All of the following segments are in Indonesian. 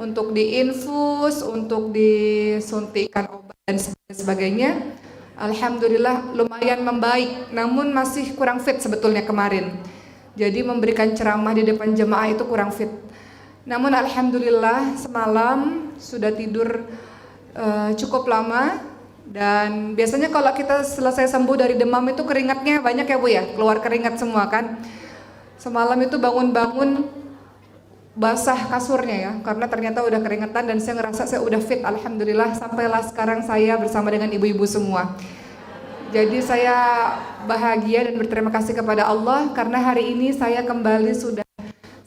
untuk diinfus, untuk disuntikan obat dan sebagainya. Alhamdulillah lumayan membaik, namun masih kurang fit sebetulnya kemarin. Jadi memberikan ceramah di depan jemaah itu kurang fit. Namun alhamdulillah semalam sudah tidur cukup lama. Dan biasanya kalau kita selesai sembuh dari demam itu keringatnya banyak ya Bu ya, keluar keringat semua kan. Semalam itu bangun-bangun basah kasurnya ya, karena ternyata udah keringetan dan saya ngerasa saya udah fit, alhamdulillah. Sampailah sekarang saya bersama dengan ibu-ibu semua. Jadi saya bahagia dan berterima kasih kepada Allah karena hari ini saya kembali sudah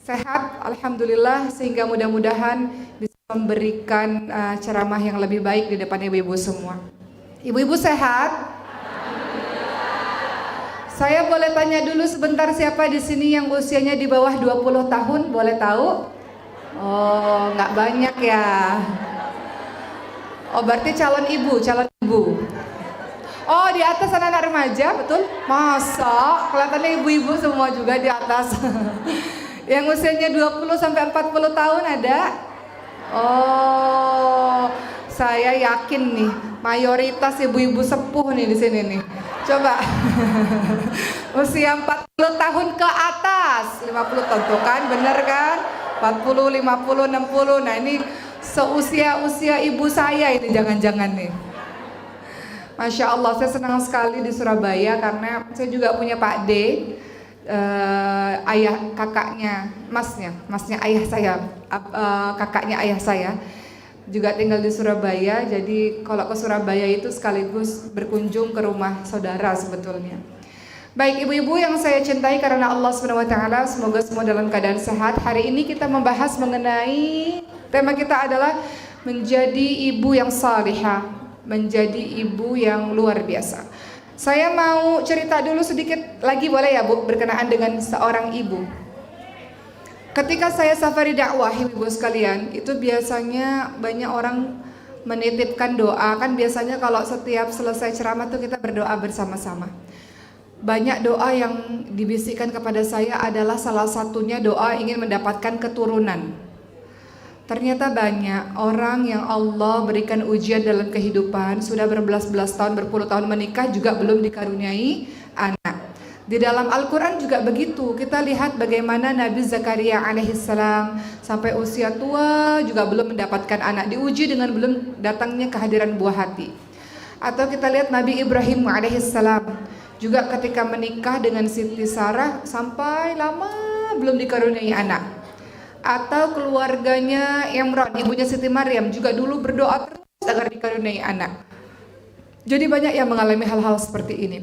sehat, alhamdulillah, sehingga mudah-mudahan bisa memberikan ceramah yang lebih baik di depan ibu-ibu semua. Ibu-ibu sehat? Saya boleh tanya dulu sebentar, siapa di sini yang usianya di bawah 20 tahun? Boleh tahu? Oh, nggak banyak ya. Oh, berarti calon ibu. Oh, di atas anak-anak remaja, betul? Masa? Kelihatannya ibu-ibu semua juga di atas. Yang usianya 20 sampai 40 tahun ada? Oh, saya yakin nih mayoritas ibu-ibu sepuh nih di sini nih. Coba usia 40 tahun ke atas, 50 tentu kan, bener kan? 40, 50, 60. Nah ini seusia ibu saya ini jangan-jangan nih. Masya Allah, saya senang sekali di Surabaya karena saya juga punya Pak D, ayah kakaknya, masnya ayah saya, kakaknya ayah saya juga tinggal di Surabaya. Jadi kalau ke Surabaya itu sekaligus berkunjung ke rumah saudara sebetulnya. Baik ibu-ibu yang saya cintai karena Allah SWT, semoga semua dalam keadaan sehat. Hari ini kita membahas mengenai, tema kita adalah menjadi ibu yang salihah, menjadi ibu yang luar biasa. Saya mau cerita dulu sedikit lagi, boleh ya Bu, berkenaan dengan seorang ibu. Ketika saya safari dakwah, ibu sekalian, itu biasanya banyak orang menitipkan doa. Kan biasanya kalau setiap selesai ceramah tuh kita berdoa bersama-sama. Banyak doa yang dibisikkan kepada saya adalah salah satunya doa ingin mendapatkan keturunan. Ternyata banyak orang yang Allah berikan ujian dalam kehidupan, sudah berbelas-belas tahun, berpuluh tahun menikah juga belum dikaruniai anak. Di dalam Al-Quran juga begitu. Kita lihat bagaimana Nabi Zakaria alaihissalam sampai usia tua juga belum mendapatkan anak, diuji dengan belum datangnya kehadiran buah hati. Atau kita lihat Nabi Ibrahim alaihissalam juga ketika menikah dengan Siti Sarah sampai lama belum dikaruniai anak. Atau keluarganya Imran, ibunya Siti Maryam juga dulu berdoa terus agar dikaruniai anak. Jadi banyak yang mengalami hal-hal seperti ini.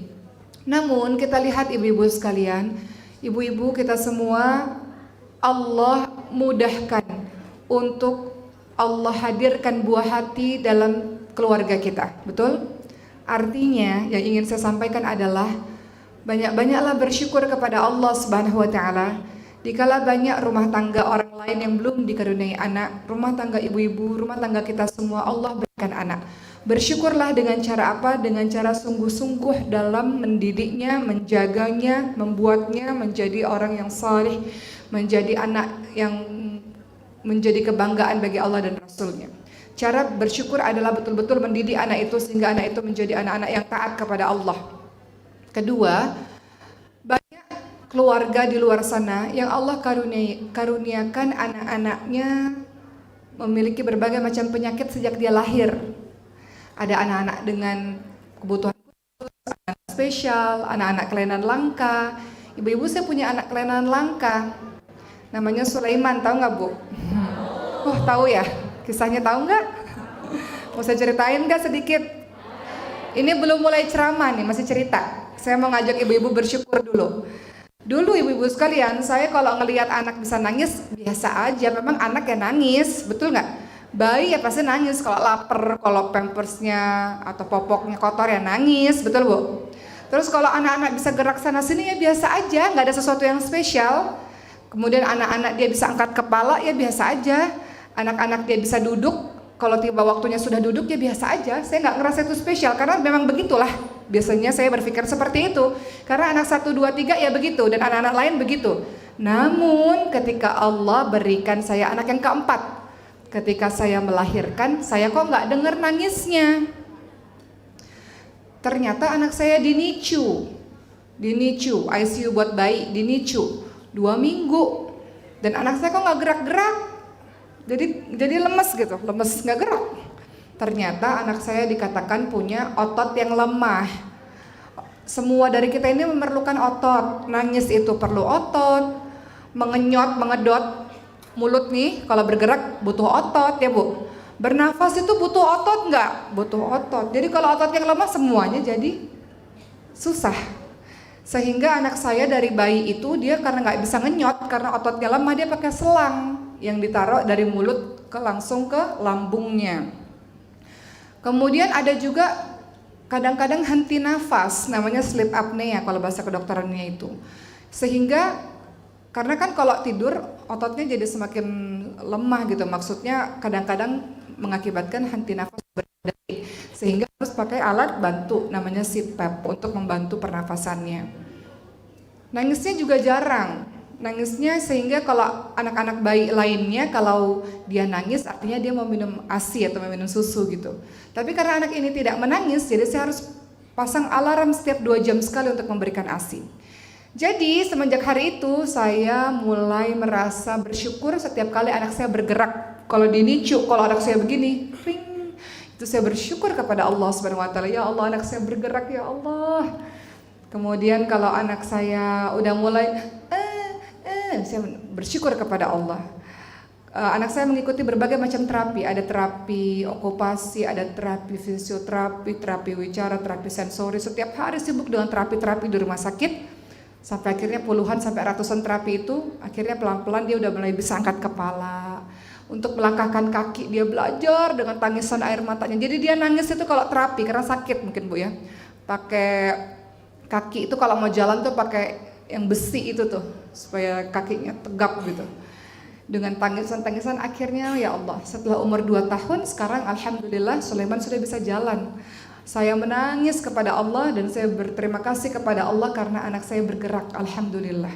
Namun kita lihat ibu-ibu sekalian, ibu-ibu kita semua, Allah mudahkan untuk Allah hadirkan buah hati dalam keluarga kita, betul? Artinya yang ingin saya sampaikan adalah banyak-banyaklah bersyukur kepada Allah Subhanahu wa taala. Dikala banyak rumah tangga orang lain yang belum dikaruniai anak, rumah tangga ibu-ibu, rumah tangga kita semua Allah berikan anak. Bersyukurlah dengan cara apa? Dengan cara sungguh-sungguh dalam mendidiknya, menjaganya, membuatnya menjadi orang yang saleh, menjadi anak yang menjadi kebanggaan bagi Allah dan Rasulnya. Cara bersyukur adalah betul-betul mendidik anak itu sehingga anak itu menjadi anak-anak yang taat kepada Allah. Kedua, banyak keluarga di luar sana yang Allah karuniakan anak-anaknya memiliki berbagai macam penyakit sejak dia lahir. Ada anak-anak dengan kebutuhan khusus, anak spesial, anak-anak kelainan langka. Ibu-ibu saya punya anak kelainan langka, namanya Sulaiman, tahu nggak Bu? Oh tahu ya, kisahnya tahu nggak? Mau saya ceritain nggak sedikit? Ini belum mulai ceramah nih, masih cerita. Saya mau ngajak ibu-ibu bersyukur dulu. Dulu ibu-ibu sekalian, saya kalau ngelihat anak bisa nangis biasa aja, memang anak ya nangis, betul nggak? Bayi ya pasti nangis, kalau lapar, kalau pampersnya atau popoknya kotor ya nangis, betul Bu? Terus kalau anak-anak bisa gerak sana sini ya biasa aja, nggak ada sesuatu yang spesial. Kemudian anak-anak dia bisa angkat kepala ya biasa aja. Anak-anak dia bisa duduk, kalau tiba waktunya sudah duduk ya biasa aja. Saya nggak ngerasa itu spesial karena memang begitulah. Biasanya saya berpikir seperti itu. Karena anak 1, 2, 3 ya begitu dan anak-anak lain begitu. Namun ketika Allah berikan saya anak yang keempat, ketika saya melahirkan, saya kok nggak dengar nangisnya. Ternyata anak saya di NICU, ICU buat bayi, di NICU 2 minggu, dan anak saya kok nggak gerak-gerak, jadi lemes gitu, nggak gerak. Ternyata anak saya dikatakan punya otot yang lemah. Semua dari kita ini memerlukan otot. Nangis itu perlu otot, mengenyot, mengedot mulut nih kalau bergerak butuh otot ya Bu. Bernafas itu butuh otot nggak? Butuh otot. Jadi kalau otot yang lemah semuanya jadi susah. Sehingga anak saya dari bayi itu dia karena nggak bisa ngenyot, karena ototnya lemah, dia pakai selang yang ditaruh dari mulut langsung ke lambungnya. Kemudian ada juga kadang-kadang henti nafas, namanya sleep apnea kalau bahasa kedokterannya itu. Sehingga karena kan kalau tidur ototnya jadi semakin lemah gitu, maksudnya kadang-kadang mengakibatkan henti nafas berdiri, sehingga harus pakai alat bantu namanya CPAP untuk membantu pernafasannya. Nangisnya juga jarang. Nangisnya sehingga kalau anak-anak bayi lainnya kalau dia nangis artinya dia mau minum ASI atau mau minum susu gitu. Tapi karena anak ini tidak menangis, jadi saya harus pasang alarm setiap 2 jam sekali untuk memberikan ASI. Jadi semenjak hari itu saya mulai merasa bersyukur setiap kali anak saya bergerak. Kalau di NICU, kalau anak saya begini, ring, itu saya bersyukur kepada Allah Subhanahu wa taala. Ya Allah, anak saya bergerak ya Allah. Kemudian kalau anak saya udah mulai saya bersyukur kepada Allah. Anak saya mengikuti berbagai macam terapi, ada terapi okupasi, ada terapi fisioterapi, terapi wicara, terapi sensori. Setiap hari sibuk dengan terapi-terapi di rumah sakit, sampai akhirnya puluhan sampai ratusan terapi itu, akhirnya pelan-pelan dia udah mulai bisa angkat kepala. Untuk melangkahkan kaki dia belajar dengan tangisan air matanya. Jadi dia nangis itu kalau terapi karena sakit mungkin Bu ya. Pakai kaki itu kalau mau jalan tuh pakai yang besi itu tuh supaya kakinya tegap gitu. Dengan tangisan-tangisan akhirnya ya Allah, setelah umur 2 tahun sekarang alhamdulillah Sulaiman sudah bisa jalan. Saya menangis kepada Allah dan saya berterima kasih kepada Allah karena anak saya bergerak, alhamdulillah.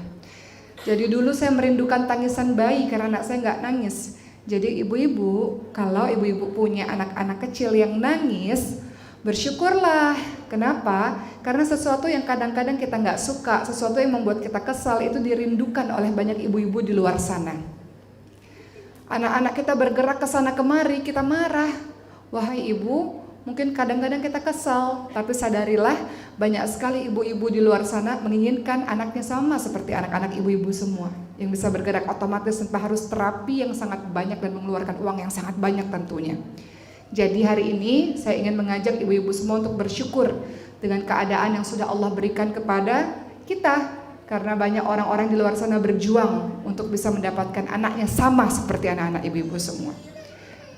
Jadi dulu saya merindukan tangisan bayi karena anak saya nggak nangis. Jadi ibu-ibu, kalau ibu-ibu punya anak-anak kecil yang nangis, bersyukurlah. Kenapa? Karena sesuatu yang kadang-kadang kita nggak suka, sesuatu yang membuat kita kesal itu dirindukan oleh banyak ibu-ibu di luar sana. Anak-anak kita bergerak ke sana kemari, kita marah. Wahai ibu, mungkin kadang-kadang kita kesal, tapi sadarilah banyak sekali ibu-ibu di luar sana menginginkan anaknya sama seperti anak-anak ibu-ibu semua, yang bisa bergerak otomatis tanpa harus terapi yang sangat banyak dan mengeluarkan uang yang sangat banyak tentunya. Jadi hari ini saya ingin mengajak ibu-ibu semua untuk bersyukur dengan keadaan yang sudah Allah berikan kepada kita, karena banyak orang-orang di luar sana berjuang untuk bisa mendapatkan anaknya sama seperti anak-anak ibu-ibu semua.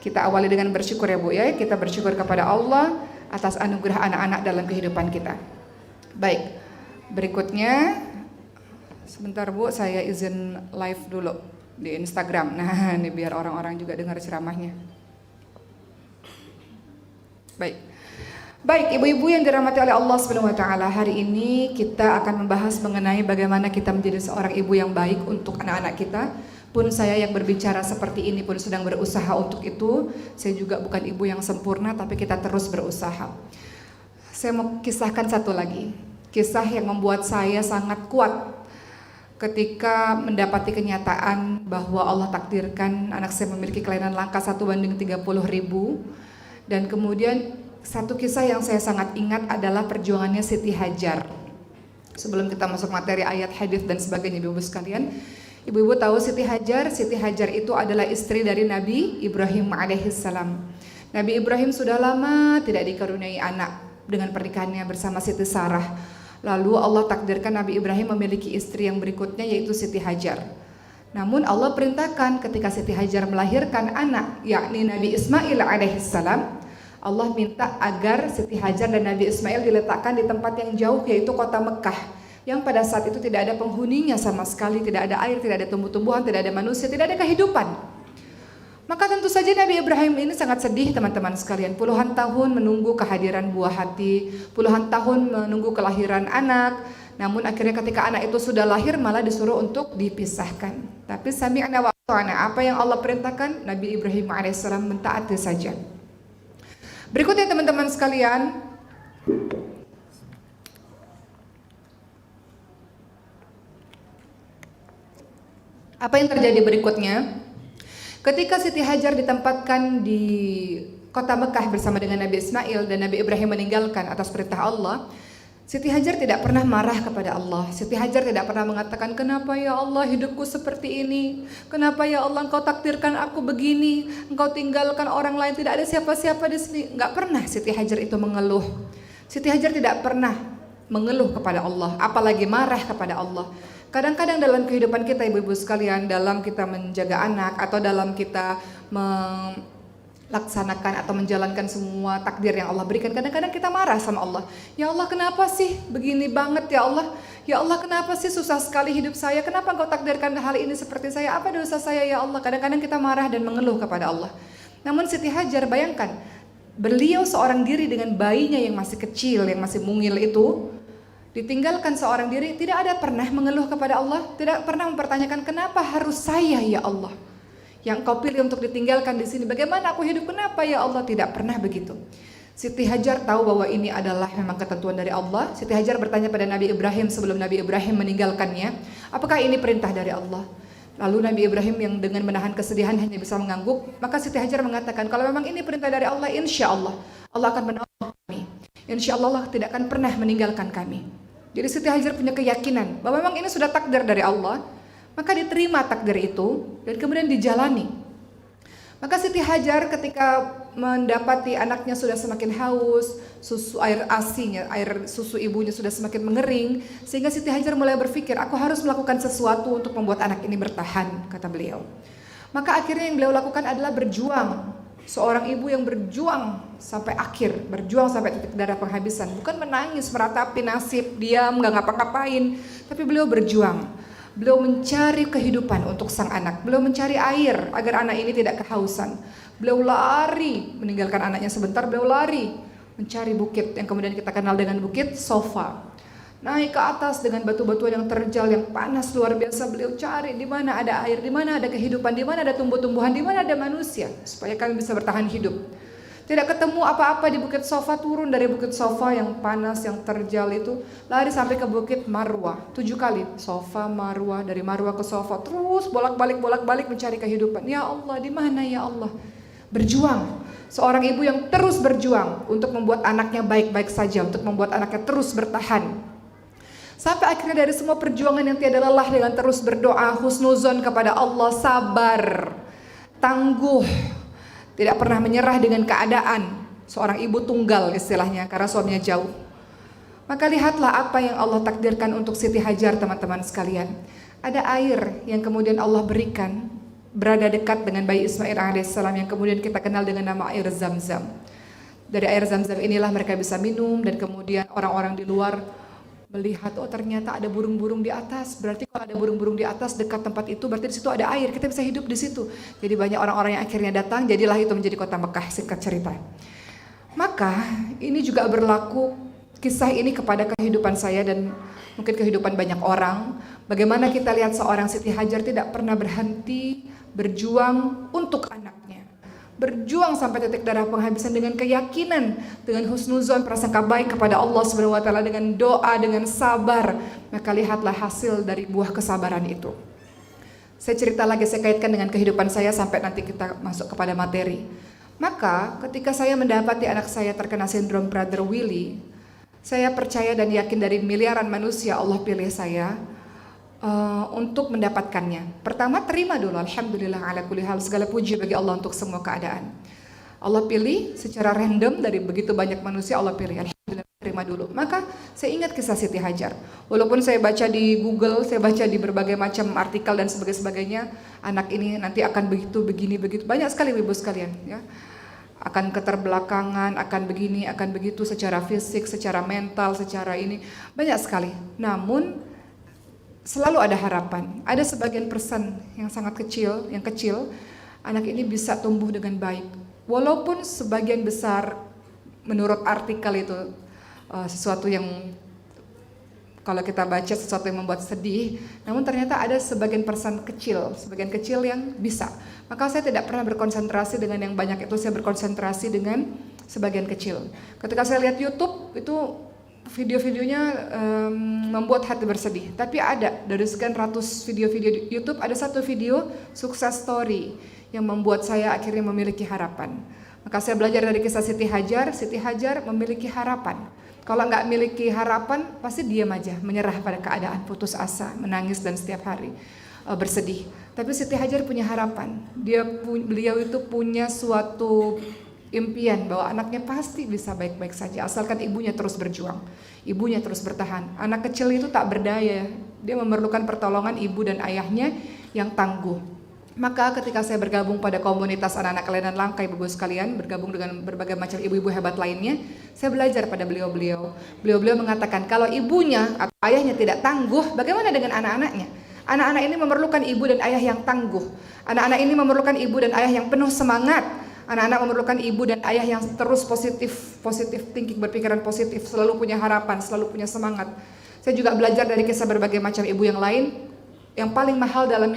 Kita awali dengan bersyukur ya Bu ya. Kita bersyukur kepada Allah atas anugerah anak-anak dalam kehidupan kita. Baik, berikutnya sebentar Bu, saya izin live dulu di Instagram. Nah ini biar orang-orang juga dengar ceramahnya. Baik, ibu-ibu yang dirahmati oleh Allah Subhanahu wa taala, hari ini kita akan membahas mengenai bagaimana kita menjadi seorang ibu yang baik untuk anak-anak kita. Pun saya yang berbicara seperti ini pun sedang berusaha untuk itu. Saya juga bukan ibu yang sempurna, tapi kita terus berusaha. Saya mau kisahkan satu lagi, kisah yang membuat saya sangat kuat ketika mendapati kenyataan bahwa Allah takdirkan anak saya memiliki kelainan langka 1:30.000. Dan kemudian satu kisah yang saya sangat ingat adalah perjuangannya Siti Hajar. Sebelum kita masuk materi ayat hadis dan sebagainya ibu-ibu sekalian, ibu-ibu tahu Siti Hajar itu adalah istri dari Nabi Ibrahim alaihissalam. Nabi Ibrahim sudah lama tidak dikaruniai anak dengan pernikahannya bersama Siti Sarah. Lalu Allah takdirkan Nabi Ibrahim memiliki istri yang berikutnya yaitu Siti Hajar. Namun Allah perintahkan ketika Siti Hajar melahirkan anak, yakni Nabi Ismail alaihissalam, Allah minta agar Siti Hajar dan Nabi Ismail diletakkan di tempat yang jauh, yaitu kota Mekah, yang pada saat itu tidak ada penghuninya sama sekali, tidak ada air, tidak ada tumbuh-tumbuhan, tidak ada manusia, tidak ada kehidupan. Maka tentu saja Nabi Ibrahim ini sangat sedih teman-teman sekalian. Puluhan tahun menunggu kehadiran buah hati, puluhan tahun menunggu kelahiran anak. Namun akhirnya ketika anak itu sudah lahir malah disuruh untuk dipisahkan. Tapi sami'na wa Apa yang Allah perintahkan, Nabi Ibrahim alaihissalam mentaati saja. Berikutnya teman-teman sekalian, apa yang terjadi berikutnya? Ketika Siti Hajar ditempatkan di kota Mekah bersama dengan Nabi Ismail dan Nabi Ibrahim meninggalkan atas perintah Allah, Siti Hajar tidak pernah marah kepada Allah. Siti Hajar tidak pernah mengatakan, kenapa ya Allah hidupku seperti ini? Kenapa ya Allah engkau takdirkan aku begini? Engkau tinggalkan orang lain, tidak ada siapa-siapa di sini. Enggak pernah Siti Hajar itu mengeluh. Siti Hajar tidak pernah mengeluh kepada Allah, apalagi marah kepada Allah. Kadang-kadang dalam kehidupan kita ibu-ibu sekalian, dalam kita menjaga anak atau dalam kita melaksanakan atau menjalankan semua takdir yang Allah berikan, kadang-kadang kita marah sama Allah. Ya Allah, kenapa sih begini banget ya Allah? Ya Allah, kenapa sih susah sekali hidup saya? Kenapa engkau takdirkan hal ini seperti saya? Apa dosa saya ya Allah? Kadang-kadang kita marah dan mengeluh kepada Allah. Namun Siti Hajar, bayangkan, beliau seorang diri dengan bayinya yang masih kecil, yang masih mungil itu, ditinggalkan seorang diri, tidak ada pernah mengeluh kepada Allah, tidak pernah mempertanyakan kenapa harus saya ya Allah yang kau pilih untuk ditinggalkan di sini. Bagaimana aku hidup? Kenapa ya Allah? Tidak pernah begitu. Siti Hajar tahu bahwa ini adalah memang ketentuan dari Allah. Siti Hajar bertanya pada Nabi Ibrahim sebelum Nabi Ibrahim meninggalkannya, apakah ini perintah dari Allah? Lalu Nabi Ibrahim yang dengan menahan kesedihan hanya bisa mengangguk. Maka Siti Hajar mengatakan, kalau memang ini perintah dari Allah, insya Allah Allah akan menolong kami. Insya Allah tidak akan pernah meninggalkan kami. Jadi Siti Hajar punya keyakinan bahwa memang ini sudah takdir dari Allah, maka diterima takdir itu dan kemudian dijalani. Maka Siti Hajar ketika mendapati anaknya sudah semakin haus, susu air asinya, air susu ibunya sudah semakin mengering, sehingga Siti Hajar mulai berpikir, aku harus melakukan sesuatu untuk membuat anak ini bertahan, kata beliau. Maka akhirnya yang beliau lakukan adalah berjuang. Seorang ibu yang berjuang sampai akhir, berjuang sampai titik darah penghabisan, bukan menangis, meratapi nasib, diam, nggak ngapa-ngapain, tapi beliau berjuang. Beliau mencari kehidupan untuk sang anak, beliau mencari air agar anak ini tidak kehausan. Beliau lari, meninggalkan anaknya sebentar, beliau lari mencari bukit yang kemudian kita kenal dengan bukit Sofa. Naik ke atas dengan batu-batuan yang terjal, yang panas luar biasa. Beliau cari di mana ada air, di mana ada kehidupan, di mana ada tumbuh-tumbuhan, di mana ada manusia, supaya kami bisa bertahan hidup. Tidak ketemu apa-apa di bukit Sofa, turun dari bukit Sofa yang panas, yang terjal itu, lari sampai ke bukit Marwah 7 kali. Sofa, Marwah, dari Marwah ke Sofa, terus bolak-balik mencari kehidupan. Ya Allah, di mana ya Allah? Berjuang. Seorang ibu yang terus berjuang untuk membuat anaknya baik-baik saja, untuk membuat anaknya terus bertahan. Sampai akhirnya dari semua perjuangan yang tiada lelah dengan terus berdoa, husnuzon kepada Allah, sabar, tangguh, tidak pernah menyerah dengan keadaan. Seorang ibu tunggal istilahnya karena suaminya jauh. Maka lihatlah apa yang Allah takdirkan untuk Siti Hajar, teman-teman sekalian. Ada air yang kemudian Allah berikan berada dekat dengan bayi Ismail alaihissalam yang kemudian kita kenal dengan nama air Zam-Zam. Dari air Zam-Zam inilah mereka bisa minum, dan kemudian orang-orang di luar melihat, oh ternyata ada burung-burung di atas. Berarti kalau ada burung-burung di atas dekat tempat itu, berarti di situ ada air, kita bisa hidup di situ. Jadi banyak orang-orang yang akhirnya datang, jadilah itu menjadi kota Mekah, singkat cerita. Maka ini juga berlaku, kisah ini kepada kehidupan saya dan mungkin kehidupan banyak orang. Bagaimana kita lihat seorang Siti Hajar tidak pernah berhenti berjuang untuk anaknya. Berjuang sampai titik darah penghabisan dengan keyakinan, dengan husnuzon, prasangka baik kepada Allah Subhanahu wa taala, dengan doa, dengan sabar. Maka lihatlah hasil dari buah kesabaran itu. Saya cerita lagi, saya kaitkan dengan kehidupan saya sampai nanti kita masuk kepada materi. Maka ketika saya mendapati anak saya terkena sindrom Prader-Willi, saya percaya dan yakin dari miliaran manusia Allah pilih saya untuk mendapatkannya. Pertama, terima dulu, alhamdulillah ala kulli hal, segala puji bagi Allah untuk semua keadaan. Allah pilih secara random dari begitu banyak manusia, Allah pilih, alhamdulillah, terima dulu. Maka saya ingat kisah Siti Hajar. Walaupun saya baca di Google, saya baca di berbagai macam artikel dan sebagainya, anak ini nanti akan begitu, begini, begitu. Banyak sekali ibu sekalian, ya. Akan keterbelakangan, akan begini, akan begitu, secara fisik, secara mental, secara ini, banyak sekali. Namun selalu ada harapan. Ada sebagian persen yang sangat kecil, anak ini bisa tumbuh dengan baik. Walaupun sebagian besar menurut artikel itu sesuatu yang kalau kita baca sesuatu yang membuat sedih, namun ternyata ada sebagian kecil yang bisa. Maka saya tidak pernah berkonsentrasi dengan yang banyak itu, saya berkonsentrasi dengan sebagian kecil. Ketika saya lihat YouTube itu video-videonya membuat hati bersedih. Tapi ada dari sekian ratus video-video YouTube, ada satu video sukses story yang membuat saya akhirnya memiliki harapan. Maka saya belajar dari kisah Siti Hajar. Siti Hajar memiliki harapan. Kalau nggak memiliki harapan, pasti diam aja, menyerah pada keadaan, putus asa, menangis dan setiap hari bersedih. Tapi Siti Hajar punya harapan. Beliau itu punya suatu impian bahwa anaknya pasti bisa baik-baik saja, asalkan ibunya terus berjuang, ibunya terus bertahan. Anak kecil itu tak berdaya, dia memerlukan pertolongan ibu dan ayahnya yang tangguh. Maka ketika saya bergabung pada komunitas anak-anak kelainan langka, ibu-ibu sekalian, bergabung dengan berbagai macam ibu-ibu hebat lainnya, saya belajar pada beliau-beliau. Beliau-beliau mengatakan kalau ibunya atau ayahnya tidak tangguh, bagaimana dengan anak-anaknya? Anak-anak ini memerlukan ibu dan ayah yang tangguh. Anak-anak ini memerlukan ibu dan ayah yang penuh semangat. Anak-anak memerlukan ibu dan ayah yang terus positif thinking, berpikiran positif, selalu punya harapan, selalu punya semangat. Saya juga belajar dari kisah berbagai macam ibu yang lain. Yang paling mahal dalam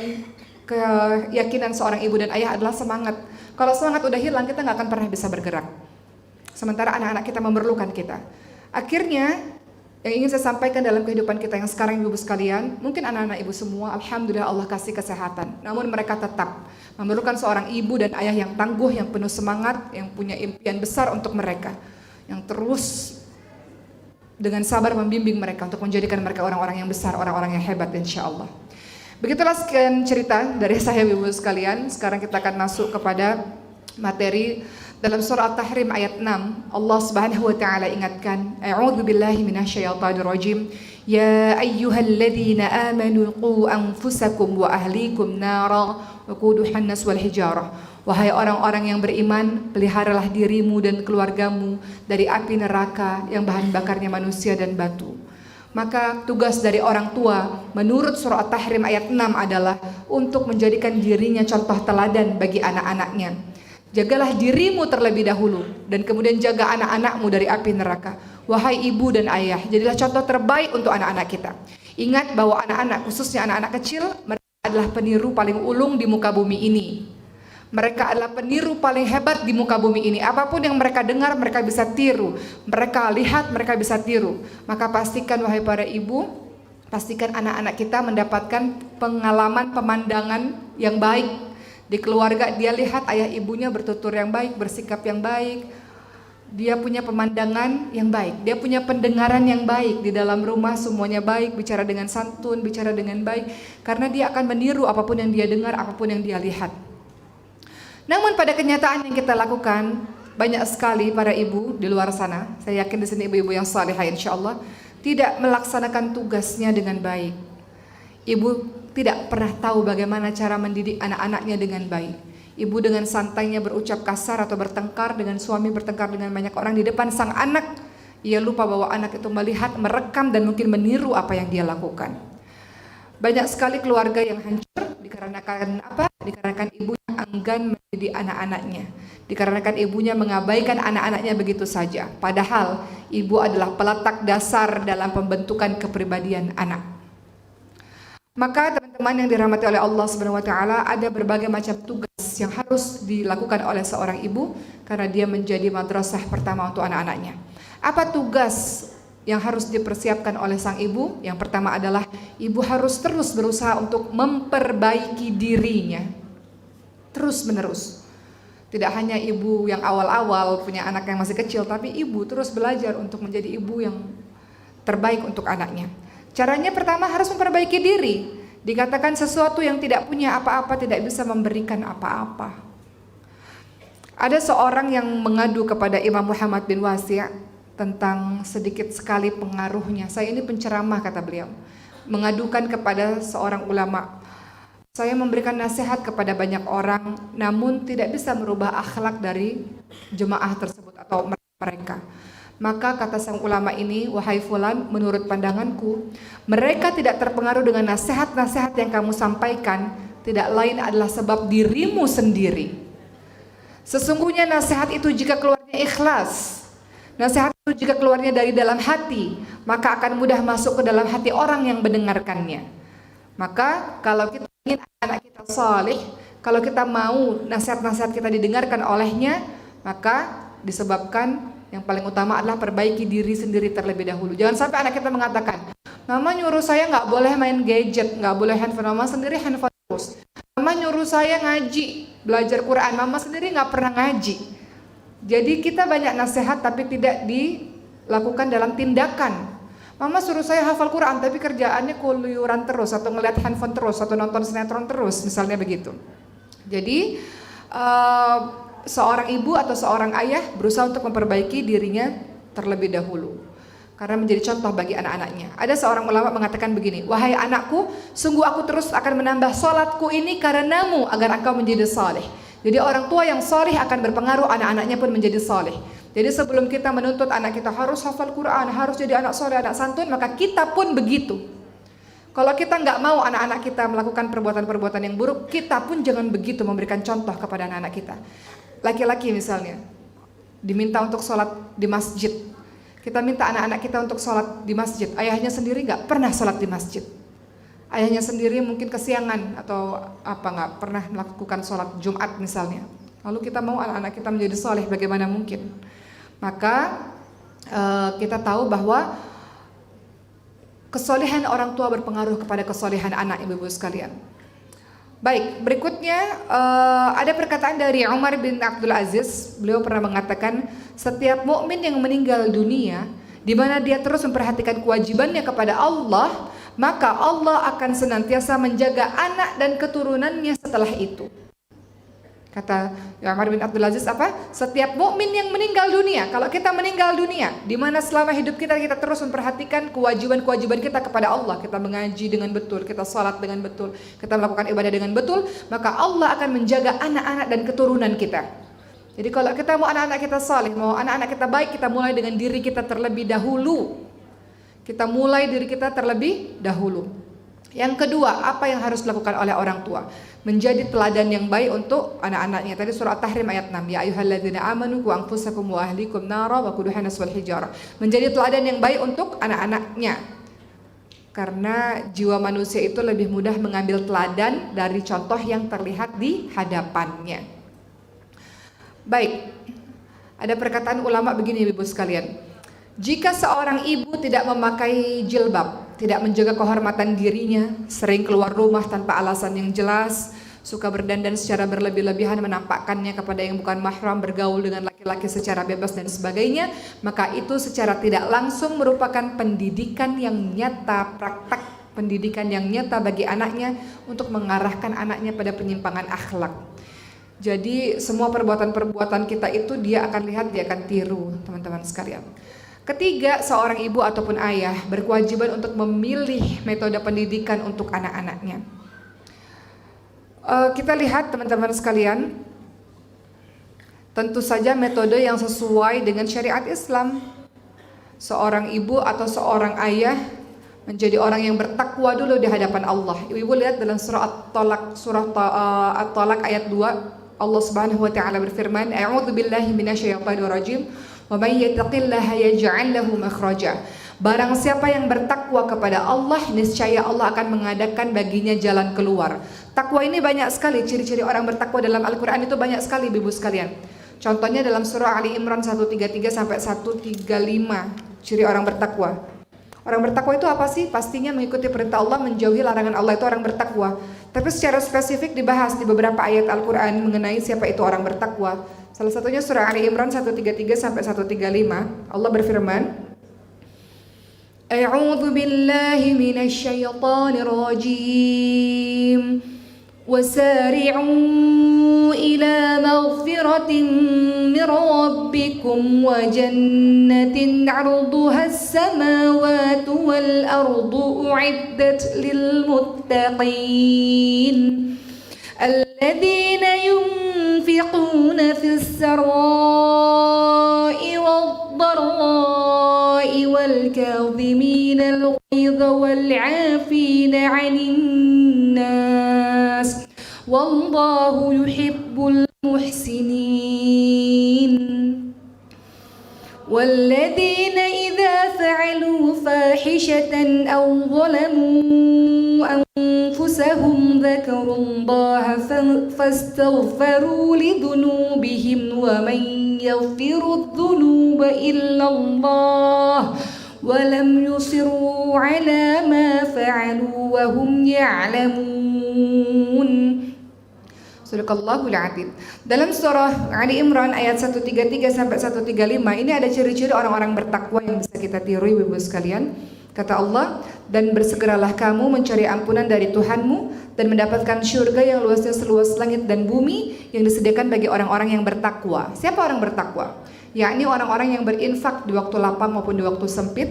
keyakinan seorang ibu dan ayah adalah semangat. Kalau semangat udah hilang, kita nggak akan pernah bisa bergerak. Sementara anak-anak kita memerlukan kita. Akhirnya, yang ingin saya sampaikan dalam kehidupan kita yang sekarang, ibu sekalian, mungkin anak-anak ibu semua, alhamdulillah Allah kasih kesehatan. Namun mereka tetap memerlukan seorang ibu dan ayah yang tangguh, yang penuh semangat, yang punya impian besar untuk mereka, yang terus dengan sabar membimbing mereka untuk menjadikan mereka orang-orang yang besar, orang-orang yang hebat insya-Allah. Begitulah sekian cerita dari saya ibu sekalian. Sekarang kita akan masuk kepada materi dalam surah At-Tahrim ayat 6. Allah Subhanahu wa taala ingatkan, a'udzu billahi minasyaitonir rajim. Ya ayyuhalladzina amanu qu anfusakum wa ahlikum nara waquduhan nas wal hijarah. Wahai orang-orang yang beriman, peliharalah dirimu dan keluargamu dari api neraka yang bahan bakarnya manusia dan batu. Maka tugas dari orang tua menurut surah At-Tahrim ayat 6 adalah untuk menjadikan dirinya contoh teladan bagi anak-anaknya. Jagalah dirimu terlebih dahulu dan kemudian jaga anak-anakmu dari api neraka. Wahai ibu dan ayah, jadilah contoh terbaik untuk anak-anak kita. Ingat bahwa anak-anak, khususnya anak-anak kecil, mereka adalah peniru paling ulung di muka bumi ini. Mereka adalah peniru paling hebat di muka bumi ini. Apapun yang mereka dengar, mereka bisa tiru. Mereka lihat, mereka bisa tiru. Maka pastikan wahai para ibu, pastikan anak-anak kita mendapatkan pengalaman pemandangan yang baik. Di keluarga dia lihat ayah ibunya bertutur yang baik, bersikap yang baik. Dia punya pemandangan yang baik. Dia punya pendengaran yang baik. Di dalam rumah semuanya baik, bicara dengan santun, bicara dengan baik. Karena dia akan meniru apapun yang dia dengar, apapun yang dia lihat. Namun pada kenyataan yang kita lakukan, banyak sekali para ibu di luar sana, saya yakin di sini ibu-ibu yang salihah insyaallah, tidak melaksanakan tugasnya dengan baik. Ibu tidak pernah tahu bagaimana cara mendidik anak-anaknya dengan baik. Ibu dengan santainya berucap kasar atau bertengkar dengan suami, bertengkar dengan banyak orang di depan sang anak. Ia lupa bahwa anak itu melihat, merekam dan mungkin meniru apa yang dia lakukan. Banyak sekali keluarga yang hancur dikarenakan apa? Dikarenakan ibunya enggan mendidik anak-anaknya. Dikarenakan ibunya mengabaikan anak-anaknya begitu saja. Padahal ibu adalah peletak dasar dalam pembentukan kepribadian anak. Maka teman-teman yang dirahmati oleh Allah Subhanahu wa taala, ada berbagai macam tugas yang harus dilakukan oleh seorang ibu karena dia menjadi madrasah pertama untuk anak-anaknya. Apa tugas yang harus dipersiapkan oleh sang ibu? Yang pertama adalah ibu harus terus berusaha untuk memperbaiki dirinya. Terus menerus. Tidak hanya ibu yang awal-awal punya anak yang masih kecil, tapi ibu terus belajar untuk menjadi ibu yang terbaik untuk anaknya. Caranya pertama harus memperbaiki diri. Dikatakan sesuatu yang tidak punya apa-apa tidak bisa memberikan apa-apa. Ada seorang yang mengadu kepada Imam Muhammad bin Wasi' tentang sedikit sekali pengaruhnya. Saya ini penceramah, kata beliau, mengadukan kepada seorang ulama. Saya memberikan nasihat kepada banyak orang, namun tidak bisa merubah akhlak dari jemaah tersebut atau mereka. Maka kata sang ulama ini, wahai fulan, menurut pandanganku, mereka tidak terpengaruh dengan nasihat-nasihat yang kamu sampaikan, tidak lain adalah sebab dirimu sendiri. Sesungguhnya nasihat itu jika keluarnya ikhlas, nasihat itu jika keluarnya dari dalam hati, maka akan mudah masuk ke dalam hati orang yang mendengarkannya. Maka kalau kita ingin anak kita saleh, kalau kita mau nasihat-nasihat kita didengarkan olehnya, maka disebabkan yang paling utama adalah perbaiki diri sendiri terlebih dahulu. Jangan sampai anak kita mengatakan, mama nyuruh saya nggak boleh main gadget, nggak boleh handphone, mama sendiri handphone terus. Mama nyuruh saya ngaji, belajar Quran, mama sendiri nggak pernah ngaji. Jadi kita banyak nasihat tapi tidak dilakukan dalam tindakan. Mama suruh saya hafal Quran tapi kerjaannya keluyuran terus, atau ngeliat handphone terus, atau nonton sinetron terus, misalnya begitu. Jadi seorang ibu atau seorang ayah berusaha untuk memperbaiki dirinya terlebih dahulu, karena menjadi contoh bagi anak-anaknya. Ada seorang ulama mengatakan begini, wahai anakku, sungguh aku terus akan menambah sholatku ini karenamu agar engkau menjadi saleh. Jadi orang tua yang saleh akan berpengaruh anak-anaknya pun menjadi saleh. Jadi sebelum kita menuntut anak kita harus hafal Quran, harus jadi anak saleh, anak santun, maka kita pun begitu. Kalau kita nggak mau anak-anak kita melakukan perbuatan-perbuatan yang buruk, kita pun jangan begitu memberikan contoh kepada anak-anak kita. Laki-laki misalnya diminta untuk sholat di masjid, kita minta anak-anak kita untuk sholat di masjid, ayahnya sendiri nggak pernah sholat di masjid, ayahnya sendiri mungkin kesiangan atau nggak pernah melakukan sholat Jumat misalnya, lalu kita mau anak-anak kita menjadi soleh, bagaimana mungkin? Maka kita tahu bahwa kesolehan orang tua berpengaruh kepada kesolehan anak, ibu-ibu sekalian. Baik, berikutnya ada perkataan dari Umar bin Abdul Aziz. Beliau pernah mengatakan, setiap mukmin yang meninggal dunia di mana dia terus memperhatikan kewajibannya kepada Allah, maka Allah akan senantiasa menjaga anak dan keturunannya setelah itu. Kata Umar bin Abdul Aziz apa? Setiap mukmin yang meninggal dunia, kalau kita meninggal dunia, di mana selama hidup kita terus memperhatikan kewajiban-kewajiban kita kepada Allah, kita mengaji dengan betul, kita salat dengan betul, kita melakukan ibadah dengan betul, maka Allah akan menjaga anak-anak dan keturunan kita. Jadi kalau kita mau anak-anak kita saleh, mau anak-anak kita baik, kita mulai dengan diri kita terlebih dahulu. Kita mulai diri kita terlebih dahulu. Yang kedua, apa yang harus dilakukan oleh orang tua? Menjadi teladan yang baik untuk anak-anaknya. Tadi surah At-Tahrim ayat 6, ya ayyuhalladzina amanu qu anfusakum wa ahlikum nara wa quduha nas wal hijarah. Menjadi teladan yang baik untuk anak-anaknya. Karena jiwa manusia itu lebih mudah mengambil teladan dari contoh yang terlihat di hadapannya. Baik. Ada perkataan ulama begini, ibu sekalian. Jika seorang ibu tidak memakai jilbab, tidak menjaga kehormatan dirinya, sering keluar rumah tanpa alasan yang jelas, suka berdandan secara berlebih-lebihan, menampakkannya kepada yang bukan mahram, bergaul dengan laki-laki secara bebas dan sebagainya, maka itu secara tidak langsung merupakan pendidikan yang nyata, praktek pendidikan yang nyata bagi anaknya untuk mengarahkan anaknya pada penyimpangan akhlak. Jadi semua perbuatan-perbuatan kita itu dia akan lihat, dia akan tiru, teman-teman sekalian. Ketiga, seorang ibu ataupun ayah berkewajiban untuk memilih metode pendidikan untuk anak-anaknya. Kita lihat teman-teman sekalian, tentu saja metode yang sesuai dengan syariat Islam. Seorang ibu atau seorang ayah menjadi orang yang bertakwa dulu di hadapan Allah. Ibu lihat dalam surah At-Talaq ayat 2, Allah Subhanahu wa taala berfirman, "A'udzubillahi minasyaitonir rajim. Wa may yattaqillaha yaj'al lahu makhraja." Barang siapa yang bertakwa kepada Allah, niscaya Allah akan mengadakan baginya jalan keluar. Takwa ini banyak sekali, ciri-ciri orang bertakwa dalam Al-Qur'an itu banyak sekali, Ibu sekalian. Contohnya dalam surah Ali Imran 133 sampai 135, ciri orang bertakwa. Orang bertakwa itu apa sih? Pastinya mengikuti perintah Allah, menjauhi larangan Allah, itu orang bertakwa. Tapi secara spesifik dibahas di beberapa ayat Al-Qur'an mengenai siapa itu orang bertakwa. Salah satunya surah Ali Imran 133 sampai 135. Allah berfirman, A'udzu billahi minasy syaithanir rajim. Wasari'u ila maghfiratin min rabbikum wa jannatin 'arduha as-samawati wal ardu u'iddat lil muttaqin. Alladzina yunfiquna fis sarai wad dharai wal kadhimina al-ghayza wal 'afina 'anil nas wallahu yuhibbul muhsinin. والذين إذا فعلوا فاحشة أو ظلموا أنفسهم ذكروا الله فاستغفروا لذنوبهم ومن يغفر الذنوب إلا الله ولم يصروا على ما فعلوا وهم يعلمون. Sadaqallahul Adzim. Dalam surah Ali Imran ayat 133 sampai 135 ini ada ciri-ciri orang-orang bertakwa yang bisa kita tiru Ibu sekalian. Kata Allah, dan bersegeralah kamu mencari ampunan dari Tuhanmu dan mendapatkan syurga yang luasnya seluas langit dan bumi yang disediakan bagi orang-orang yang bertakwa. Siapa orang bertakwa? Yakni orang-orang yang berinfak di waktu lapang maupun di waktu sempit.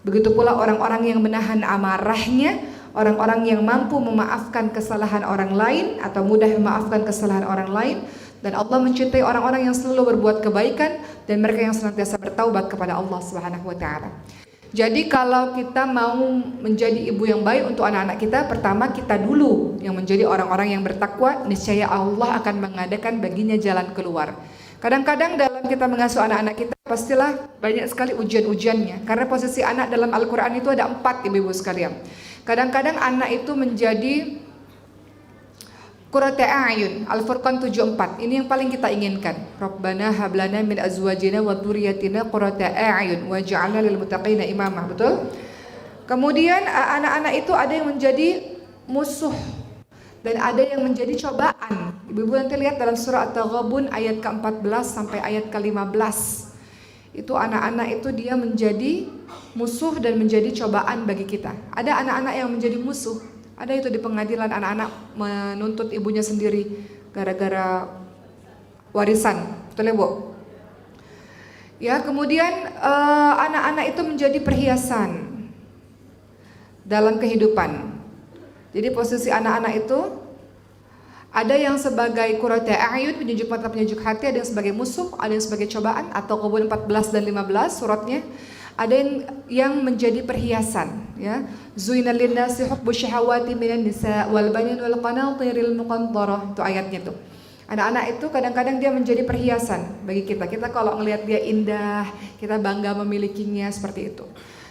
Begitu pula orang-orang yang menahan amarahnya, orang-orang yang mampu memaafkan kesalahan orang lain atau mudah memaafkan kesalahan orang lain. Dan Allah mencintai orang-orang yang selalu berbuat kebaikan dan mereka yang senantiasa bertaubat kepada Allah Subhanahu wa taala. Jadi kalau kita mau menjadi ibu yang baik untuk anak-anak kita, pertama kita dulu yang menjadi orang-orang yang bertakwa, niscaya Allah akan mengadakan baginya jalan keluar. Kadang-kadang dalam kita mengasuh anak-anak kita pastilah banyak sekali ujian-ujiannya. Karena posisi anak dalam Al-Quran itu ada 4 ibu-ibu sekalian. Kadang-kadang anak itu menjadi qurrata a'yun, Al-Furqan 74. Ini yang paling kita inginkan. Rabbana hablana min azwajina wa dzurriyyatina qurrata a'yun waj'alna lil muttaqina imama. Betul? Kemudian anak-anak itu ada yang menjadi musuh dan ada yang menjadi cobaan. Ibu-ibu nanti lihat dalam surah At-Taghabun ayat ke-14 sampai ayat ke-15. Itu anak-anak itu dia menjadi musuh dan menjadi cobaan bagi kita. Ada anak-anak yang menjadi musuh. Ada itu di pengadilan anak-anak menuntut ibunya sendiri gara-gara warisan. Betul ya, Bu? Ya, kemudian anak-anak itu menjadi perhiasan dalam kehidupan. Jadi posisi anak-anak itu ada yang sebagai qurrata a'yun, penyejuk mata, penyejuk hati, ada yang sebagai musuh, ada yang sebagai cobaan, atau At-Taghabun 14 dan 15 suratnya. Ada yang menjadi perhiasan, ya. Zuina lin-nasi hubbu syahawati minan nisa wal banin wal qanatiril muqantarah. Itu ayatnya tuh. Anak-anak itu kadang-kadang dia menjadi perhiasan bagi kita. Kita kalau ngelihat dia indah, kita bangga memilikinya seperti itu.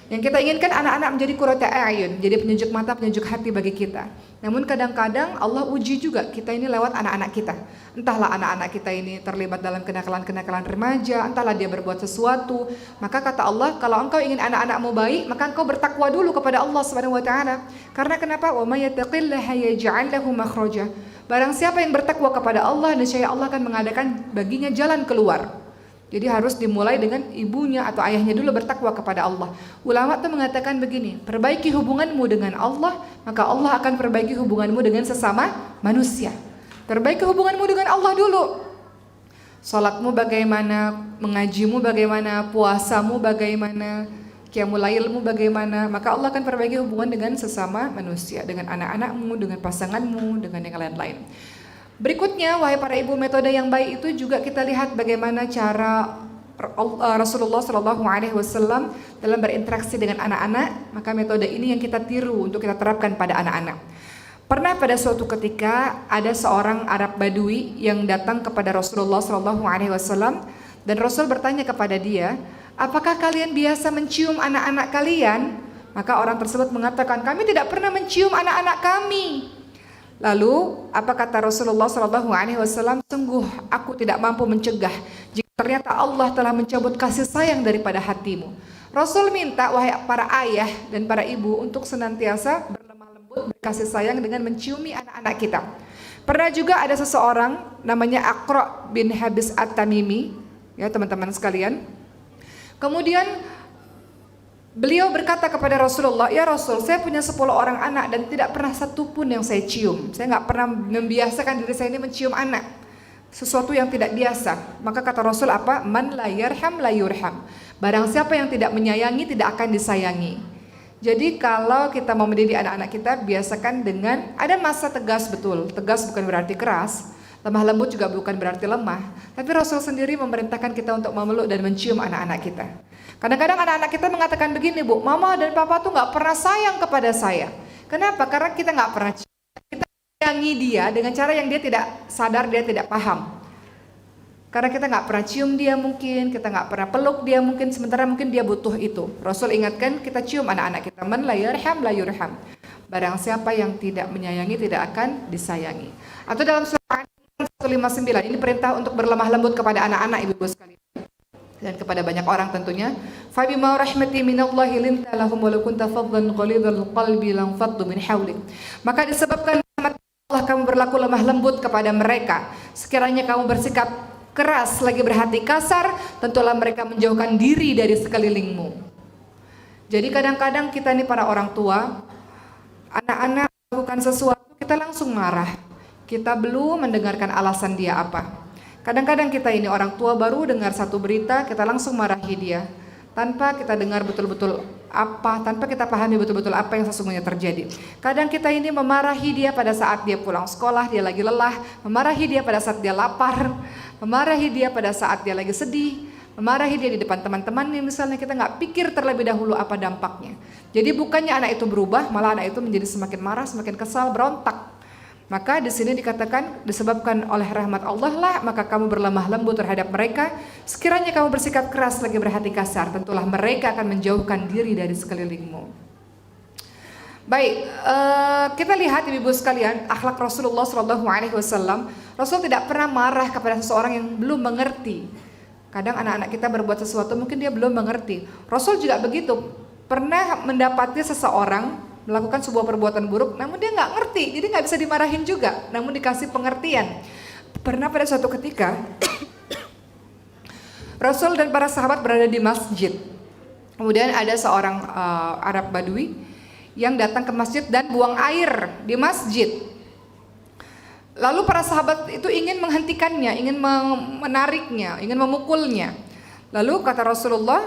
Yang kita inginkan anak-anak menjadi qurrata a'yun, jadi penyejuk mata, penyejuk hati bagi kita. Namun kadang-kadang Allah uji juga kita ini lewat anak-anak kita. Entahlah anak-anak kita ini terlibat dalam kenakalan-kenakalan remaja, entahlah dia berbuat sesuatu. Maka kata Allah, kalau engkau ingin anak-anakmu baik, maka engkau bertakwa dulu kepada Allah Subhanahu wa taala. Karena kenapa? Wa may yattaqillaha yaj'al lahu makhraja. Barang siapa yang bertakwa kepada Allah, niscaya Allah akan mengadakan baginya jalan keluar. Jadi harus dimulai dengan ibunya atau ayahnya dulu bertakwa kepada Allah. Ulama itu mengatakan begini, perbaiki hubunganmu dengan Allah, maka Allah akan perbaiki hubunganmu dengan sesama manusia. Perbaiki hubunganmu dengan Allah dulu. Salatmu bagaimana, mengajimu bagaimana, puasamu bagaimana, qiyamul lailmu bagaimana, maka Allah akan perbaiki hubungan dengan sesama manusia, dengan anak-anakmu, dengan pasanganmu, dengan yang lain-lain. Berikutnya, wahai para ibu, metode yang baik itu juga kita lihat bagaimana cara Rasulullah SAW dalam berinteraksi dengan anak-anak. Maka metode ini yang kita tiru untuk kita terapkan pada anak-anak. Pernah pada suatu ketika ada seorang Arab Badui yang datang kepada Rasulullah SAW dan Rasul bertanya kepada dia, apakah kalian biasa mencium anak-anak kalian? Maka orang tersebut mengatakan, kami tidak pernah mencium anak-anak kami. Lalu apa kata Rasulullah SAW? Sungguh aku tidak mampu mencegah jika ternyata Allah telah mencabut kasih sayang daripada hatimu. Rasul minta wahai para ayah dan para ibu untuk senantiasa berlemah lembut, berkasih sayang dengan menciumi anak-anak kita. Pernah juga ada seseorang namanya Aqra bin Habis At-Tamimi, ya teman-teman sekalian. Kemudian beliau berkata kepada Rasulullah, ya Rasul, saya punya 10 orang anak dan tidak pernah satu pun yang saya cium. Saya nggak pernah membiasakan diri saya ini mencium anak. Sesuatu yang tidak biasa. Maka kata Rasul apa? Man la yarham la yurham. Barang siapa yang tidak menyayangi tidak akan disayangi. Jadi kalau kita mau mendidik anak-anak kita, biasakan dengan ada masa tegas, betul. Tegas bukan berarti keras. Lemah lembut juga bukan berarti lemah. Tapi Rasul sendiri memerintahkan kita untuk memeluk dan mencium anak-anak kita. Kadang-kadang anak-anak kita mengatakan begini, Bu, mama dan papa tuh gak pernah sayang kepada saya. Kenapa? Karena kita gak pernah kita sayangi dia dengan cara yang dia tidak sadar, dia tidak paham. Karena kita nggak pernah cium dia mungkin, kita nggak pernah peluk dia mungkin, sementara mungkin dia butuh itu. Rasul ingatkan kita cium anak-anak kita, man la yarham la yurham. Barang siapa yang tidak menyayangi tidak akan disayangi. Atau dalam surah An-Nisa 159, ini perintah untuk berlemah lembut kepada anak-anak ibu-ibu sekalian. Dan kepada banyak orang tentunya. Fabima rahmati minallahi linta lahum wa law kunta faddan ghalidhal qalbi lam faddu min hawlik. Maka disebabkan rahmat Allah kamu berlaku lemah lembut kepada mereka. Sekiranya kamu bersikap keras lagi berhati kasar, tentulah mereka menjauhkan diri dari sekelilingmu. Jadi kadang-kadang kita ini para orang tua, anak-anak melakukan sesuatu kita langsung marah. Kita belum mendengarkan alasan dia apa. Kadang-kadang kita ini orang tua baru dengar satu berita, kita langsung marahi dia tanpa kita dengar betul-betul apa, tanpa kita pahami betul-betul apa yang sesungguhnya terjadi. Kadang kita ini memarahi dia pada saat dia pulang sekolah, dia lagi lelah, memarahi dia pada saat dia lapar, memarahi dia pada saat dia lagi sedih, memarahi dia di depan teman-temannya misalnya, kita nggak pikir terlebih dahulu apa dampaknya. Jadi bukannya anak itu berubah, malah anak itu menjadi semakin marah, semakin kesal, berontak. Maka di sini dikatakan disebabkan oleh rahmat Allah lah maka kamu berlemah lembut terhadap mereka. Sekiranya kamu bersikap keras lagi berhati kasar, tentulah mereka akan menjauhkan diri dari sekelilingmu. Baik, kita lihat ibu-ibu sekalian akhlak Rasulullah SAW. Rasul tidak pernah marah kepada seseorang yang belum mengerti. Kadang anak-anak kita berbuat sesuatu mungkin dia belum mengerti. Rasul juga begitu. Pernah mendapati seseorang melakukan sebuah perbuatan buruk, namun dia nggak ngerti, jadi nggak bisa dimarahin juga, namun dikasih pengertian. Pernah pada suatu ketika, Rasul dan para sahabat berada di masjid. Kemudian ada seorang Arab Badui yang datang ke masjid dan buang air di masjid. Lalu para sahabat itu ingin menghentikannya, ingin menariknya, ingin memukulnya. Lalu kata Rasulullah,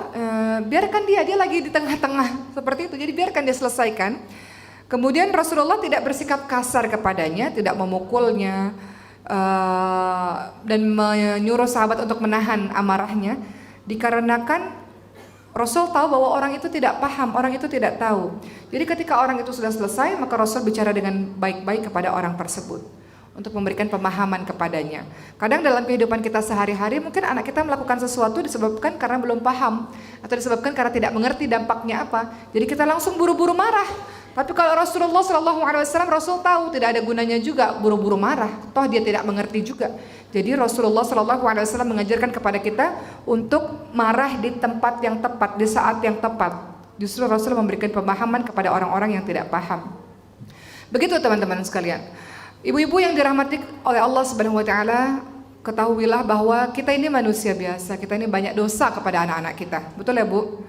biarkan dia lagi di tengah-tengah seperti itu, jadi biarkan dia selesaikan. Kemudian Rasulullah tidak bersikap kasar kepadanya, tidak memukulnya dan menyuruh sahabat untuk menahan amarahnya, dikarenakan Rasul tahu bahwa orang itu tidak paham, orang itu tidak tahu. Jadi ketika orang itu sudah selesai, maka Rasul bicara dengan baik-baik kepada orang tersebut untuk memberikan pemahaman kepadanya. Kadang dalam kehidupan kita sehari-hari mungkin anak kita melakukan sesuatu disebabkan karena belum paham atau disebabkan karena tidak mengerti dampaknya apa. Jadi kita langsung buru-buru marah. Tapi kalau Rasulullah SAW, Rasul tahu tidak ada gunanya juga buru-buru marah. Toh dia tidak mengerti juga. Jadi Rasulullah SAW mengajarkan kepada kita untuk marah di tempat yang tepat, di saat yang tepat. Justru Rasul memberikan pemahaman kepada orang-orang yang tidak paham. Begitu teman-teman sekalian. Ibu-ibu yang dirahmati oleh Allah Subhanahu wa taala, ketahuilah bahwa kita ini manusia biasa, kita ini banyak dosa kepada anak-anak kita. Betul ya, Bu?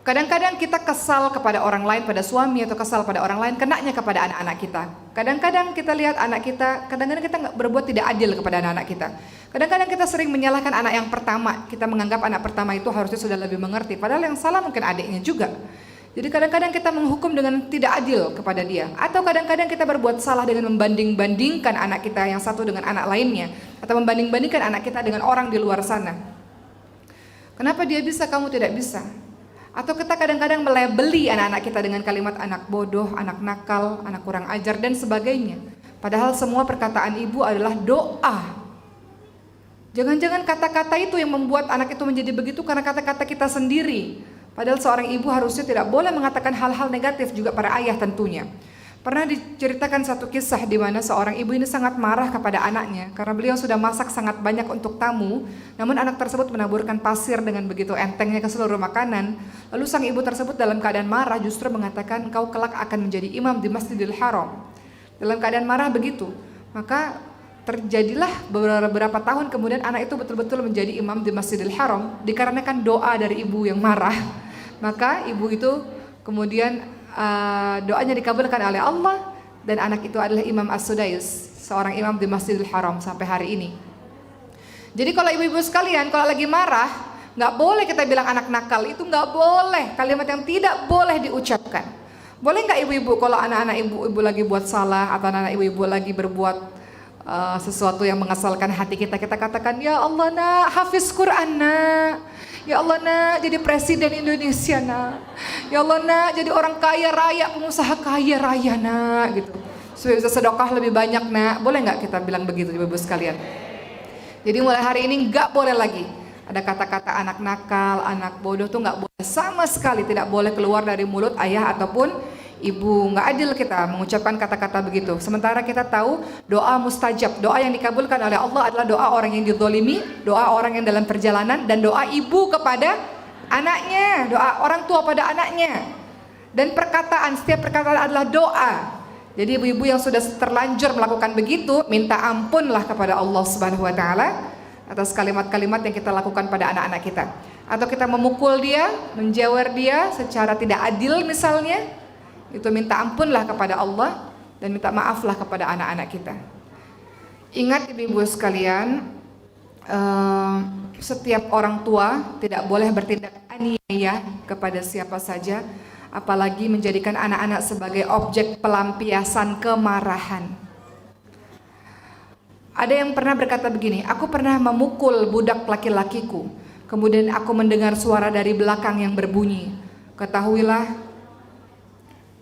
Kadang-kadang kita kesal kepada orang lain, pada suami atau kesal pada orang lain, kenanya kepada anak-anak kita. Kadang-kadang kita lihat anak kita, kadang-kadang kita berbuat tidak adil kepada anak-anak kita. Kadang-kadang kita sering menyalahkan anak yang pertama, kita menganggap anak pertama itu harusnya sudah lebih mengerti, padahal yang salah mungkin adiknya juga. Jadi kadang-kadang kita menghukum dengan tidak adil kepada dia. Atau kadang-kadang kita berbuat salah dengan membanding-bandingkan anak kita yang satu dengan anak lainnya. Atau membanding-bandingkan anak kita dengan orang di luar sana. Kenapa dia bisa, kamu tidak bisa? Atau kita kadang-kadang melabeli anak-anak kita dengan kalimat anak bodoh, anak nakal, anak kurang ajar dan sebagainya. Padahal semua perkataan ibu adalah doa. Jangan-jangan kata-kata itu yang membuat anak itu menjadi begitu karena kata-kata kita sendiri. Padahal seorang ibu harusnya tidak boleh mengatakan hal-hal negatif, juga para ayah tentunya. Pernah diceritakan satu kisah di mana seorang ibu ini sangat marah kepada anaknya karena beliau sudah masak sangat banyak untuk tamu, namun anak tersebut menaburkan pasir dengan begitu entengnya ke seluruh makanan. Lalu sang ibu tersebut dalam keadaan marah justru mengatakan, engkau kelak akan menjadi imam di Masjidil Haram. Dalam keadaan marah begitu, maka terjadilah beberapa tahun kemudian anak itu betul-betul menjadi imam di Masjidil Haram dikarenakan doa dari ibu yang marah. Maka ibu itu kemudian doanya dikabulkan oleh Allah dan anak itu adalah Imam As-Sudais, seorang imam di Masjidil Haram sampai hari ini. Jadi kalau ibu-ibu sekalian, kalau lagi marah, nggak boleh kita bilang anak nakal, itu nggak boleh, kalimat yang tidak boleh diucapkan. Boleh nggak ibu-ibu kalau anak-anak ibu-ibu lagi buat salah atau anak-anak ibu-ibu lagi berbuat sesuatu yang mengesalkan hati kita, kita katakan, ya Allah nak, hafiz Quran nak, ya Allah nak, jadi presiden Indonesia nak, ya Allah nak, jadi orang kaya raya, pengusaha kaya raya nak, gitu, supaya bisa sedekah lebih banyak nak. Boleh nggak kita bilang begitu ibu-ibu sekalian? Jadi mulai hari ini nggak boleh lagi ada kata-kata anak nakal, anak bodoh tuh nggak boleh, sama sekali tidak boleh keluar dari mulut ayah ataupun ibu. Nggak adil kita mengucapkan kata-kata begitu. Sementara kita tahu doa mustajab, doa yang dikabulkan oleh Allah adalah doa orang yang dizalimi, doa orang yang dalam perjalanan, dan doa ibu kepada anaknya, doa orang tua pada anaknya. Dan perkataan, setiap perkataan adalah doa. Jadi ibu-ibu yang sudah terlanjur melakukan begitu, minta ampunlah kepada Allah Subhanahu wa taala atas kalimat-kalimat yang kita lakukan pada anak-anak kita. Atau kita memukul dia, menjewer dia secara tidak adil misalnya, itu minta ampunlah kepada Allah dan minta maaflah kepada anak-anak kita. Ingat ibu-ibu sekalian, setiap orang tua tidak boleh bertindak aniaya kepada siapa saja, apalagi menjadikan anak-anak sebagai objek pelampiasan kemarahan. Ada yang pernah berkata begini, aku pernah memukul budak laki-lakiku, kemudian aku mendengar suara dari belakang yang berbunyi, ketahuilah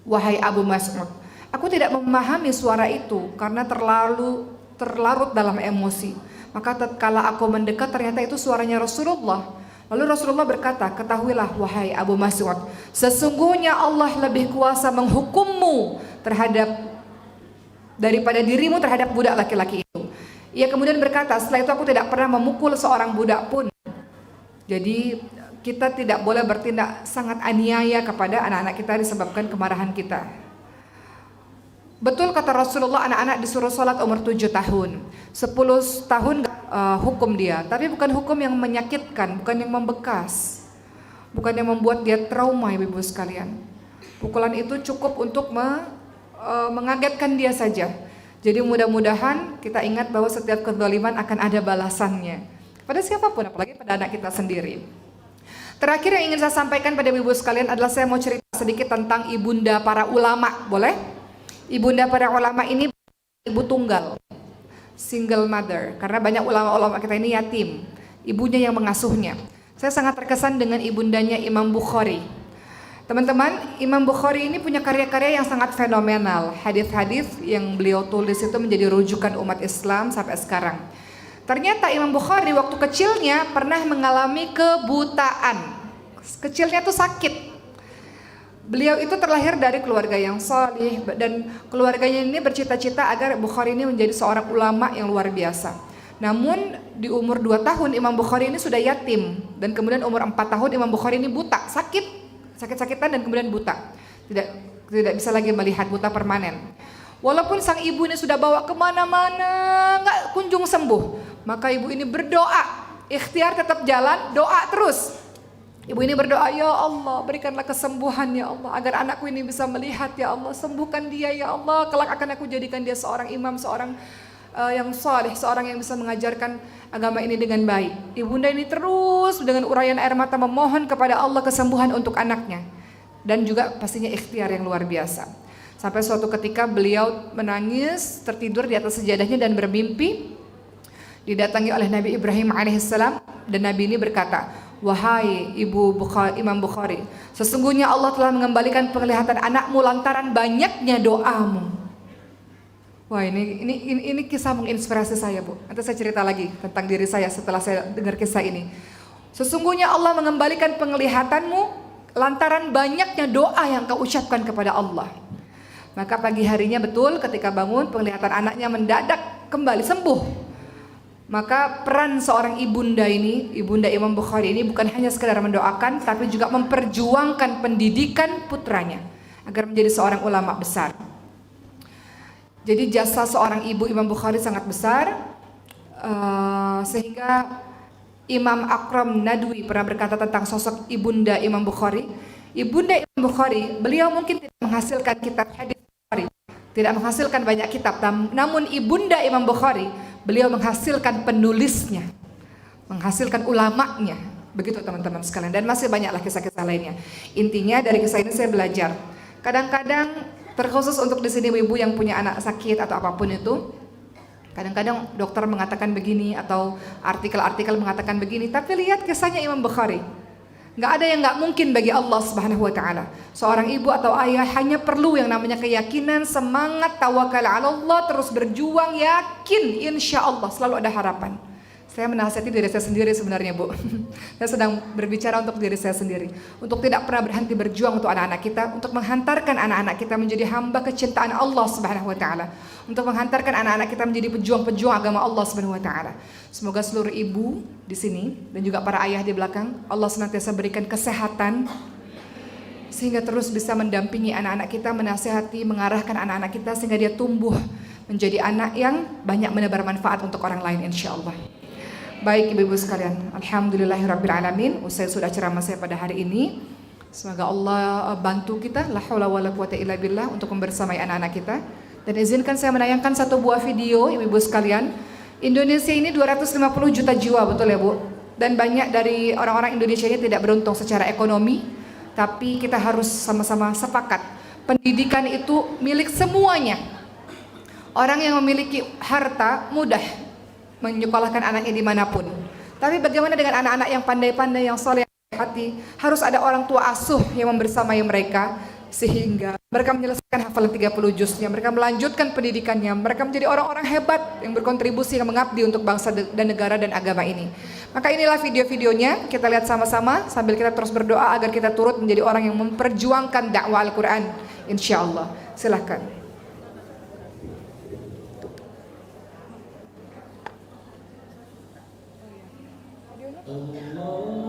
wahai Abu Mas'ud, aku tidak memahami suara itu karena terlarut dalam emosi. Maka tatkala aku mendekat ternyata itu suaranya Rasulullah. Lalu Rasulullah berkata, ketahuilah wahai Abu Mas'ud, sesungguhnya Allah lebih kuasa menghukummu daripada dirimu terhadap budak laki-laki itu. Ia kemudian berkata, setelah itu aku tidak pernah memukul seorang budak pun. Jadi kita tidak boleh bertindak sangat aniaya kepada anak-anak kita disebabkan kemarahan kita. Betul kata Rasulullah, anak-anak disuruh sholat umur 7 tahun, 10 tahun hukum dia, tapi bukan hukum yang menyakitkan, bukan yang membekas, bukan yang membuat dia trauma, ibu-ibu sekalian. Pukulan itu cukup untuk mengagetkan dia saja. Jadi mudah-mudahan kita ingat bahwa setiap kezaliman akan ada balasannya pada siapapun, apalagi pada anak kita sendiri. Terakhir yang ingin saya sampaikan pada ibu-ibu sekalian adalah saya mau cerita sedikit tentang ibunda para ulama, boleh? Ibunda para ulama ini ibu tunggal, single mother, karena banyak ulama-ulama kita ini yatim, ibunya yang mengasuhnya. Saya sangat terkesan dengan ibundanya Imam Bukhari. Teman-teman, Imam Bukhari ini punya karya-karya yang sangat fenomenal. Hadis-hadis yang beliau tulis itu menjadi rujukan umat Islam sampai sekarang. Ternyata Imam Bukhari waktu kecilnya pernah mengalami kebutaan. Kecilnya tuh sakit. Beliau itu terlahir dari keluarga yang salih dan keluarganya ini bercita-cita agar Bukhari ini menjadi seorang ulama yang luar biasa. Namun di umur 2 tahun Imam Bukhari ini sudah yatim, dan kemudian umur 4 tahun Imam Bukhari ini buta, sakit-sakitan dan kemudian buta. Tidak bisa lagi melihat, buta permanen. Walaupun sang ibu ini sudah bawa kemana-mana, nggak kunjung sembuh. Maka ibu ini berdoa, ikhtiar tetap jalan, doa terus. Ibu ini berdoa, ya Allah berikanlah kesembuhan ya Allah, agar anakku ini bisa melihat ya Allah, sembuhkan dia ya Allah, kelak akan aku jadikan dia seorang imam, seorang yang saleh, seorang yang bisa mengajarkan agama ini dengan baik. Ibunda ini terus dengan urayan air mata memohon kepada Allah kesembuhan untuk anaknya, dan juga pastinya ikhtiar yang luar biasa. Sampai suatu ketika beliau menangis, tertidur di atas sejadahnya dan bermimpi didatangi oleh Nabi Ibrahim alaihissalam, dan Nabi ini berkata, wahai Imam Bukhari, sesungguhnya Allah telah mengembalikan penglihatan anakmu lantaran banyaknya doamu. Wah, ini kisah menginspirasi saya, Bu. Nanti saya cerita lagi tentang diri saya setelah saya dengar kisah ini. Sesungguhnya Allah mengembalikan penglihatanmu lantaran banyaknya doa yang kau ucapkan kepada Allah. Maka pagi harinya betul ketika bangun penglihatan anaknya mendadak kembali sembuh. Maka peran seorang ibunda ini, ibunda Imam Bukhari ini bukan hanya sekedar mendoakan, tapi juga memperjuangkan pendidikan putranya agar menjadi seorang ulama besar. Jadi jasa seorang ibu Imam Bukhari sangat besar, sehingga Imam Akram Nadwi pernah berkata tentang sosok ibunda Imam Bukhari. Ibunda Imam Bukhari, beliau mungkin tidak menghasilkan kitab hadis Bukhari, tidak menghasilkan banyak kitab, namun ibunda Imam Bukhari, beliau menghasilkan penulisnya, menghasilkan ulamanya. Begitu teman-teman sekalian, dan masih banyaklah kisah-kisah lainnya. Intinya dari kisah ini saya belajar, kadang-kadang terkhusus untuk di sini ibu yang punya anak sakit atau apapun itu, kadang-kadang dokter mengatakan begini atau artikel-artikel mengatakan begini, tapi lihat kisahnya Imam Bukhari. Nggak ada yang nggak mungkin bagi Allah Subhanahu wa taala. Seorang ibu atau ayah hanya perlu yang namanya keyakinan, semangat, tawakal ala Allah, terus berjuang, yakin insya Allah selalu ada harapan. Saya menasihati diri saya sendiri sebenarnya, Bu. Saya sedang berbicara untuk diri saya sendiri. Untuk tidak pernah berhenti berjuang untuk anak-anak kita, untuk menghantarkan anak-anak kita menjadi hamba kecintaan Allah Subhanahu wa taala. Untuk menghantarkan anak-anak kita menjadi pejuang-pejuang agama Allah Subhanahu wa taala. Semoga seluruh ibu di sini dan juga para ayah di belakang, Allah senantiasa berikan kesehatan sehingga terus bisa mendampingi anak-anak kita, menasihati, mengarahkan anak-anak kita sehingga dia tumbuh menjadi anak yang banyak menebar manfaat untuk orang lain insyaallah. Baik ibu-ibu sekalian, alhamdulillahirrabbilalamin. Usai sudah ceramah saya pada hari ini. Semoga Allah bantu kita, la haula wala quwata illa billah, untuk membersamai anak-anak kita. Dan izinkan saya menayangkan satu buah video ibu-ibu sekalian. Indonesia ini 250 juta jiwa, betul ya Bu? Dan banyak dari orang-orang Indonesia ini tidak beruntung secara ekonomi. Tapi kita harus sama-sama sepakat, pendidikan itu milik semuanya. Orang yang memiliki harta mudah menyekolahkan anaknya dimanapun. Tapi bagaimana dengan anak-anak yang pandai-pandai, yang soleh, yang hati? Harus ada orang tua asuh yang membersamai mereka sehingga mereka menyelesaikan hafalan 30 juznya, mereka melanjutkan pendidikannya, mereka menjadi orang-orang hebat yang berkontribusi, yang mengabdi untuk bangsa dan negara dan agama ini. Maka inilah video-videonya, kita lihat sama-sama sambil kita terus berdoa agar kita turut menjadi orang yang memperjuangkan dakwah Al-Quran insyaallah. Silahkan. Allah